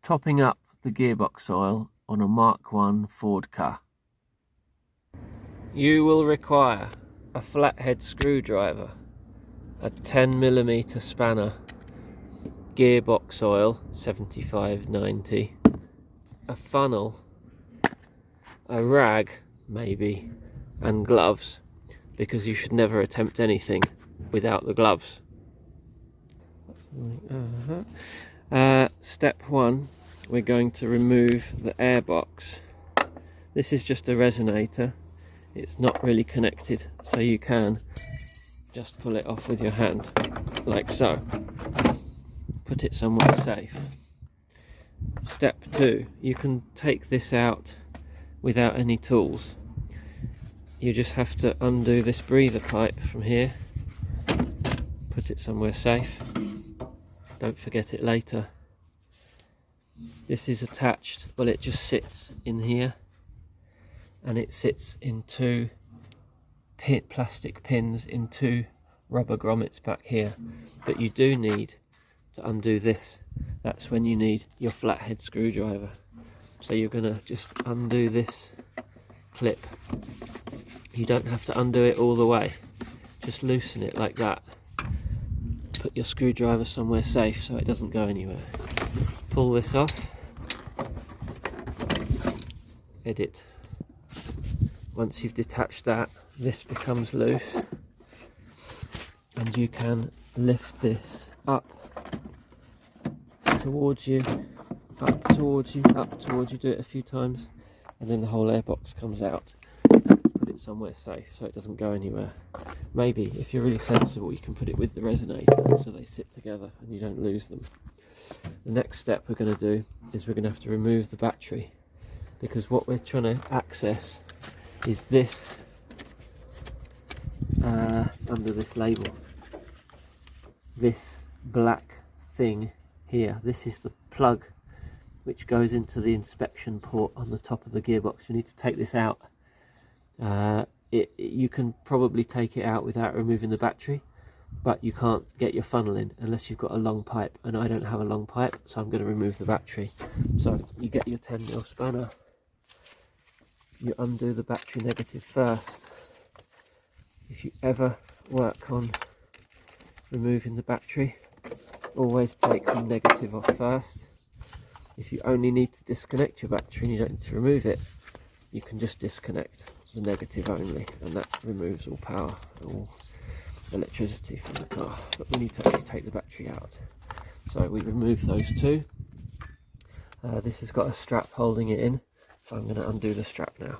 topping up the gearbox oil on a Mk1 Ford Ka. You will require a flathead screwdriver, a 10mm spanner, gearbox oil 75/90, a funnel, a rag maybe, and gloves, because you should never attempt anything without the gloves. Step 1, we're going to remove the air box. This is just a resonator, it's not really connected, so you can just pull it off with your hand like so. Put it somewhere safe. Step 2, you can take this out without any tools. You just have to undo this breather pipe from here, put it somewhere safe, don't forget it later. This is attached, well, it just sits in here, and it sits in two plastic pins in two rubber grommets back here. But you do need to undo this. That's when you need your flathead screwdriver. So you're going to just undo this clip. You don't have to undo it all the way, just loosen it like that. Put your screwdriver somewhere safe so it doesn't go anywhere. Pull this off, edit. Once you've detached that, this becomes loose, and you can lift this up towards you, up towards you, up towards you. Do it a few times, and then the whole airbox comes out. Put it somewhere safe so it doesn't go anywhere. Maybe, if you're really sensible, you can put it with the resonator so they sit together and you don't lose them. The next step we're going to do is we're going to have to remove the battery, because what we're trying to access is this under this label, this black thing here. This is the plug which goes into the inspection port on the top of the gearbox. We need to take this out. You can probably take it out without removing the battery, but you can't get your funnel in unless you've got a long pipe, and I don't have a long pipe, so I'm going to remove the battery. So you get your 10mm spanner, you undo the battery negative first. If you ever work on removing the battery, always take the negative off first. If you only need to disconnect your battery and you don't need to remove it, you can just disconnect the negative only, and that removes all power, all electricity from the car. But we need to actually take the battery out. So we remove those two. This has got a strap holding it in, so I'm going to undo the strap now.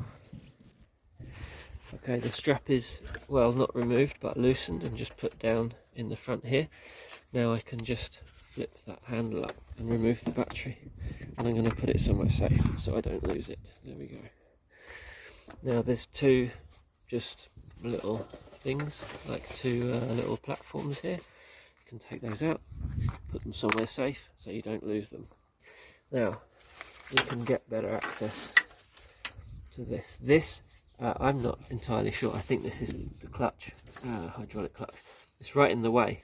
Okay, the strap is, well, not removed but loosened and just put down in the front here. Now I can just flip that handle up and remove the battery, and I'm going to put it somewhere safe so I don't lose it. There we go. Now there's two just little things, like two little platforms here. You can take those out, put them somewhere safe so you don't lose them. Now you can get better access to this. I'm not entirely sure. I think this is the clutch, hydraulic clutch. It's right in the way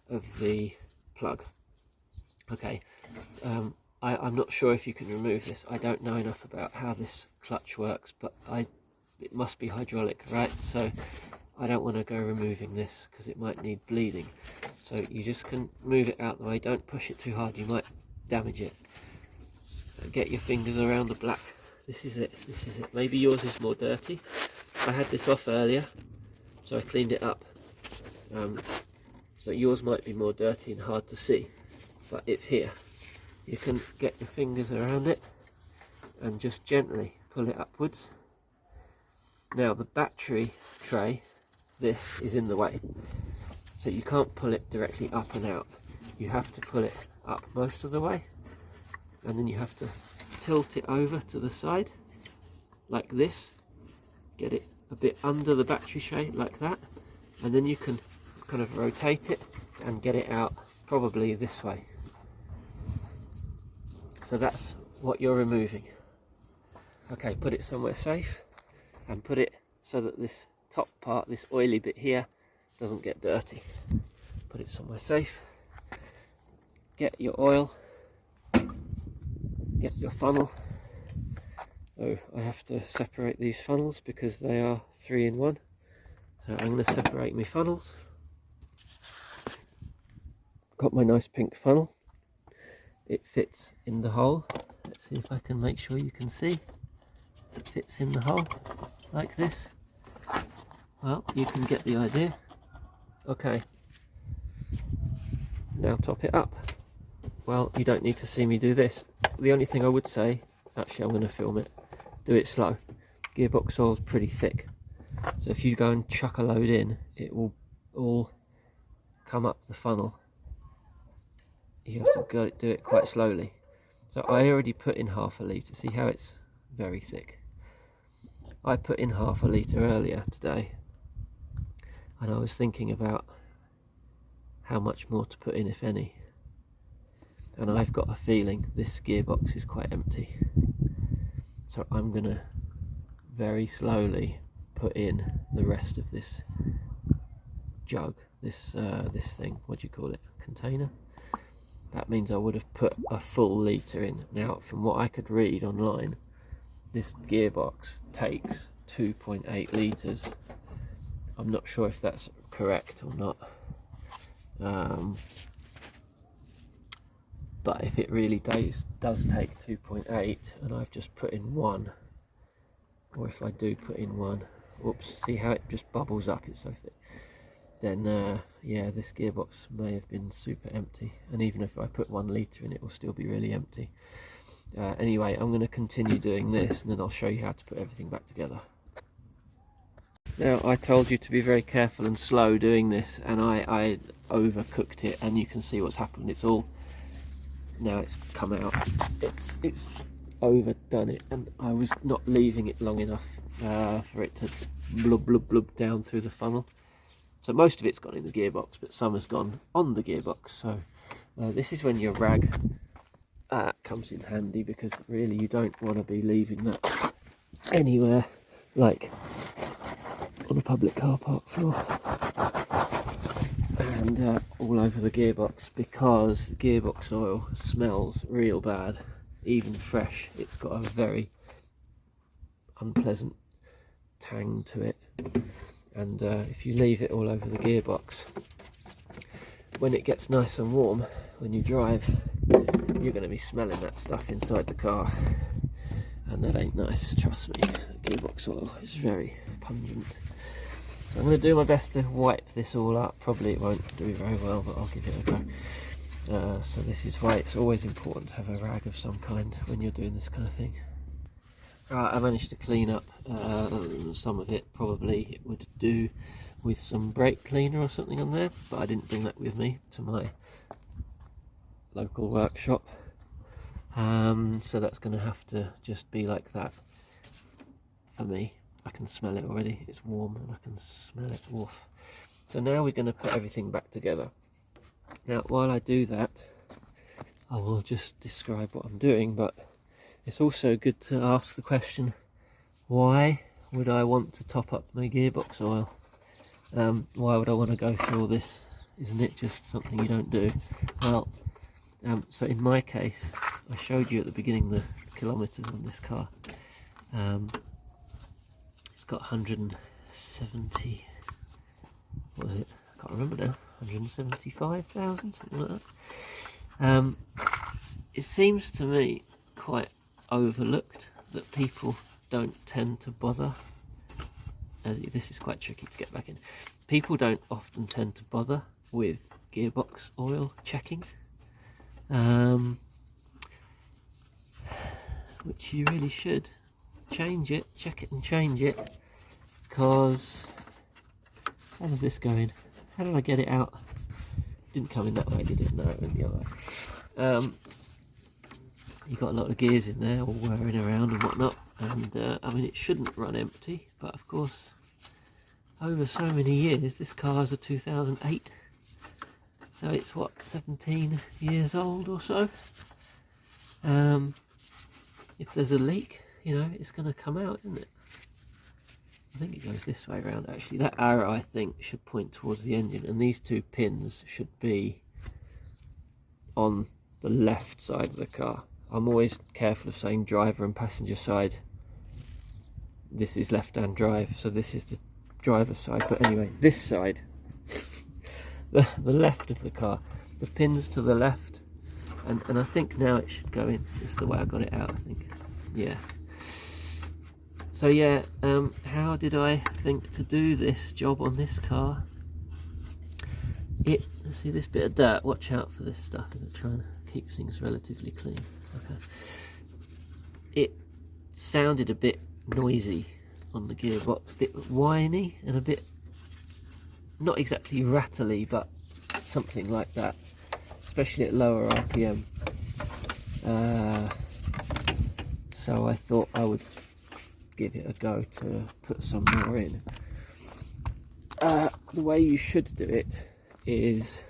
of the plug. Okay, I'm not sure if you can remove this. I don't know enough about how this clutch works, but it must be hydraulic, right? So I don't want to go removing this because it might need bleeding. So you just can move it out the way. Don't push it too hard, you might damage it. Get your fingers around the black. This is it, this is it. Maybe yours is more dirty. I had this off earlier, so I cleaned it up. So yours might be more dirty and hard to see, but it's here. You can get your fingers around it and just gently pull it upwards. Now the battery tray, this is in the way, so you can't pull it directly up and out. You have to pull it up most of the way, and then you have to tilt it over to the side like this, get it a bit under the battery tray like that, and then you can kind of rotate it and get it out probably this way. So that's what you're removing. Okay, put it somewhere safe and put it so that this top part, this oily bit here, doesn't get dirty. Put it somewhere safe, get your oil, get your funnel. So I have to separate these funnels because they are 3-in-1. So I'm going to separate my funnels. Got my nice pink funnel. It fits in the hole. Let's see if I can make sure you can see. It fits in the hole like this. Well, you can get the idea. Okay. Now top it up. Well, you don't need to see me do this. The only thing I would say, actually I'm going to film it, do it slow. Gearbox oil is pretty thick. So if you go and chuck a load in, it will all come up the funnel. You have to do it quite slowly. So I already put in half a litre. See how it's very thick? I put in half a litre earlier today, and I was thinking about how much more to put in, if any. And I've got a feeling this gearbox is quite empty. So I'm going to very slowly put in the rest of this jug, this thing, what do you call it, container? That means I would have put a full litre in. Now, from what I could read online, this gearbox takes 2.8 litres. I'm not sure if that's correct or not. But if it really does take 2.8 and I've just put in 1, or if I do put in 1, whoops, see how it just bubbles up, it's so thick, then yeah, this gearbox may have been super empty, and even if I put 1 litre in, it will still be really empty. Anyway, I'm going to continue doing this and then I'll show you how to put everything back together. Now, I told you to be very careful and slow doing this, and I overcooked it, and you can see what's happened. It's all, now it's come out, it's overdone it, and I was not leaving it long enough for it to blub blub blub down through the funnel. So most of it's gone in the gearbox, but some has gone on the gearbox. So this is when your rag comes in handy, because really you don't want to be leaving that anywhere, like on a public car park floor and all over the gearbox, because the gearbox oil smells real bad. Even fresh, it's got a very unpleasant tang to it, and if you leave it all over the gearbox, when it gets nice and warm, when you drive, you're going to be smelling that stuff inside the car, and that ain't nice, trust me. Gearbox oil is very pungent. So I'm going to do my best to wipe this all up. Probably it won't do very well, but I'll give it a go. So this is why it's always important to have a rag of some kind when you're doing this kind of thing. Right, I managed to clean up some of it. Probably it would do with some brake cleaner or something on there, but I didn't bring that with me to my local workshop. So that's going to have to just be like that for me. I can smell it already, it's warm and I can smell it. Woof. So now we're going to put everything back together. Now while I do that, I will just describe what I'm doing, but it's also good to ask the question, why would I want to top up my gearbox oil? Why would I want to go through all this? Isn't it just something you don't do? Well, so in my case, I showed you at the beginning the kilometres on this car. It's got 170, what was it? I can't remember now. 175,000, something like that. It seems to me quite overlooked that people don't tend to bother. This is quite tricky to get back in. People don't often tend to bother with gearbox oil checking, which you really should. Change it, check it and change it, because how does this go in? How did I get it out? Didn't come in that way, did it? No, it went the other way. You've got a lot of gears in there all whirring around and whatnot, and I mean, it shouldn't run empty, but of course over so many years, this car is a 2008, so it's what, 17 years old or so. If there's a leak, you know, it's going to come out, isn't it? I think it goes this way around actually. That arrow, I think, should point towards the engine, and these two pins should be on the left side of the car. I'm always careful of saying driver and passenger side. This is left-hand drive, so this is the driver's side. But anyway, this side, the left of the car, the pins to the left, and I think now it should go in. This is the way I got it out, I think. Yeah. So yeah, how did I think to do this job on this car? Let's see this bit of dirt, watch out for this stuff. I'm going to try and keep things relatively clean. Okay. It sounded a bit noisy on the gearbox, a bit whiny and a bit, not exactly rattly, but something like that, especially at lower RPM. So I thought I would give it a go to put some more in. The way you should do it is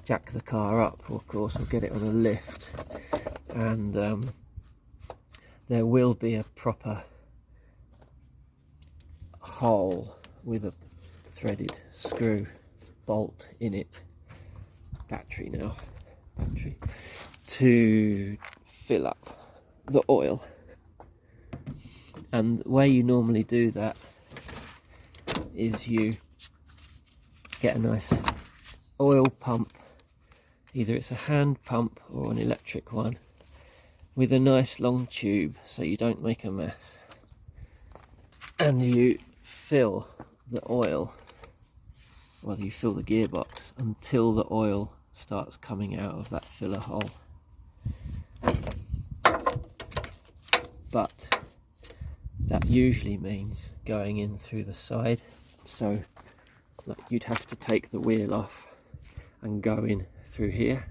jack the car up, of course, or get it on a lift, and there will be a proper hole with a threaded screw bolt in it, battery to fill up the oil. And the way you normally do that is you get a nice oil pump, either it's a hand pump or an electric one, with a nice long tube so you don't make a mess, and you fill the oil, well, you fill the gearbox until the oil starts coming out of that filler hole. But that usually means going in through the side, so like you'd have to take the wheel off and go in through here.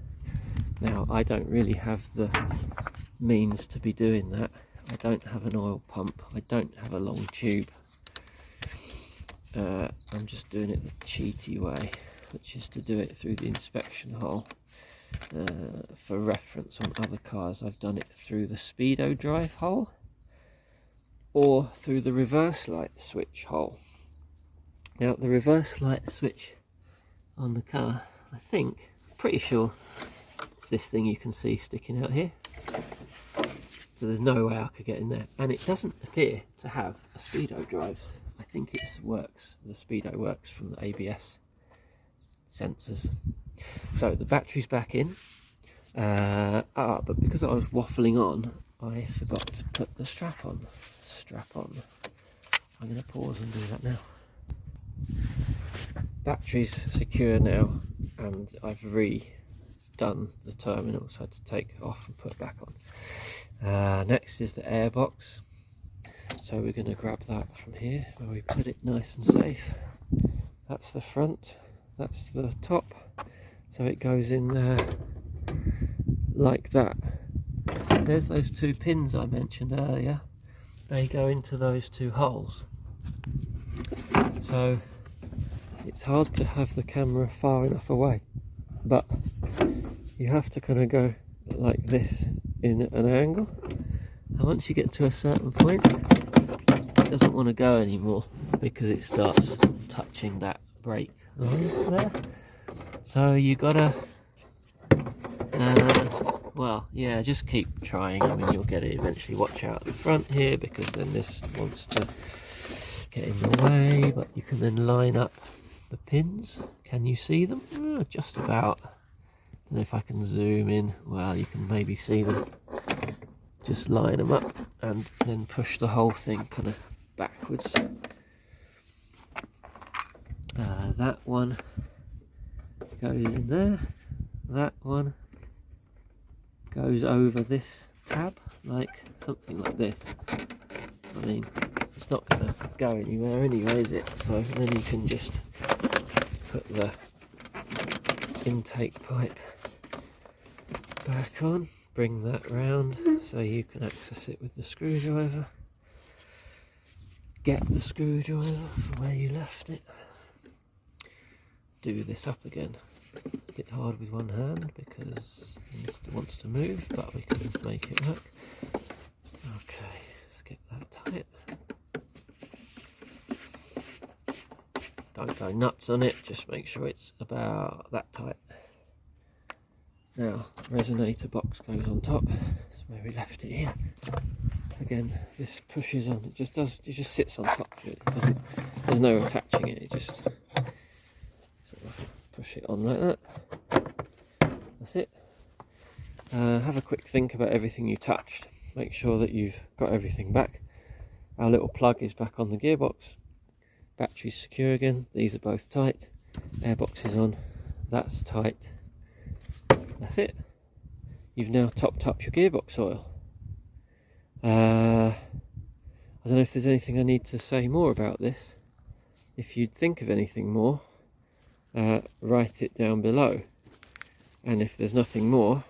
Now I don't really have the means to be doing that. I don't have an oil pump, I don't have a long tube. I'm just doing it the cheaty way, which is to do it through the inspection hole. For reference, on other cars I've done it through the speedo drive hole or through the reverse light switch hole. Now the reverse light switch on the car, I think, pretty sure it's this thing you can see sticking out here. So there's no way I could get in there, and it doesn't appear to have a speedo drive. I think it works, the speedo works from the ABS sensors. So the battery's back in, but because I was waffling on, I forgot to put the strap on. I'm going to pause and do that now. Battery's secure now, and I've redone the terminal, so I had to take it off and put it back on. Next is the airbox, so we're going to grab that from here where we put it nice and safe. That's the front, that's the top, so it goes in there like that. There's those two pins I mentioned earlier, they go into those two holes, so it's hard to have the camera far enough away, but you have to kind of go like this in an angle, and once you get to a certain point it doesn't want to go anymore because it starts touching that brake line there. So you gotta well, yeah, just keep trying. I mean, you'll get it eventually. Watch out at the front here, because then this wants to get in the way, but you can then line up the pins. Can you see them? Oh, just about. Don't know if I can zoom in. Well, you can maybe see them. Just line them up and then push the whole thing kind of backwards. That one goes in there. That one goes over this tab, like something like this. I mean, it's not going to go anywhere anyway, is it? So then you can just put the intake pipe back on, bring that round so you can access it with the screwdriver. Get the screwdriver from where you left it. Do this up again. A bit hard with one hand because it wants to move, but we can make it work. Okay, let's get that tight. Don't go nuts on it, just make sure it's about that tight. Now, resonator box goes on top. That's where we left it here. Again, this pushes on. It just sits on top. Really. There's no attaching it. You just sort of push it on like that. That's it. Have a quick think about everything you touched. Make sure that you've got everything back. Our little plug is back on the gearbox. Battery's secure again. These are both tight. Airbox is on. That's tight. That's it. You've now topped up your gearbox oil. I don't know if there's anything I need to say more about this. If you'd think of anything more, write it down below. And if there's nothing more,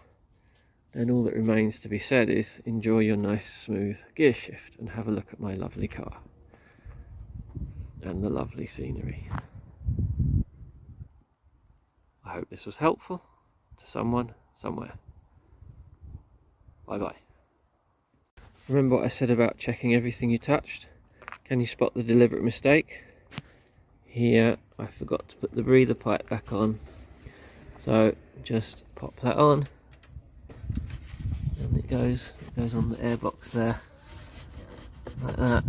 then all that remains to be said is enjoy your nice smooth gear shift and have a look at my lovely car and the lovely scenery. I hope this was helpful to someone somewhere. Bye bye. Remember what I said about checking everything you touched? Can you spot the deliberate mistake? Here I forgot to put the breather pipe back on, so just pop that on and it goes on the airbox there like that.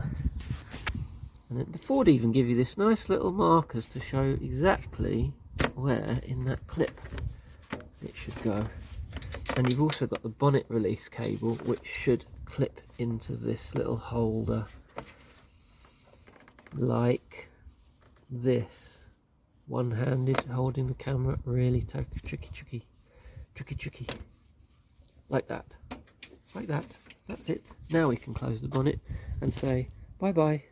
And then the Ford even give you this nice little markers to show exactly where in that clip it should go. And you've also got the bonnet release cable, which should clip into this little holder like this. One-handed, holding the camera, really tricky, like that, that's it. Now we can close the bonnet and say bye bye.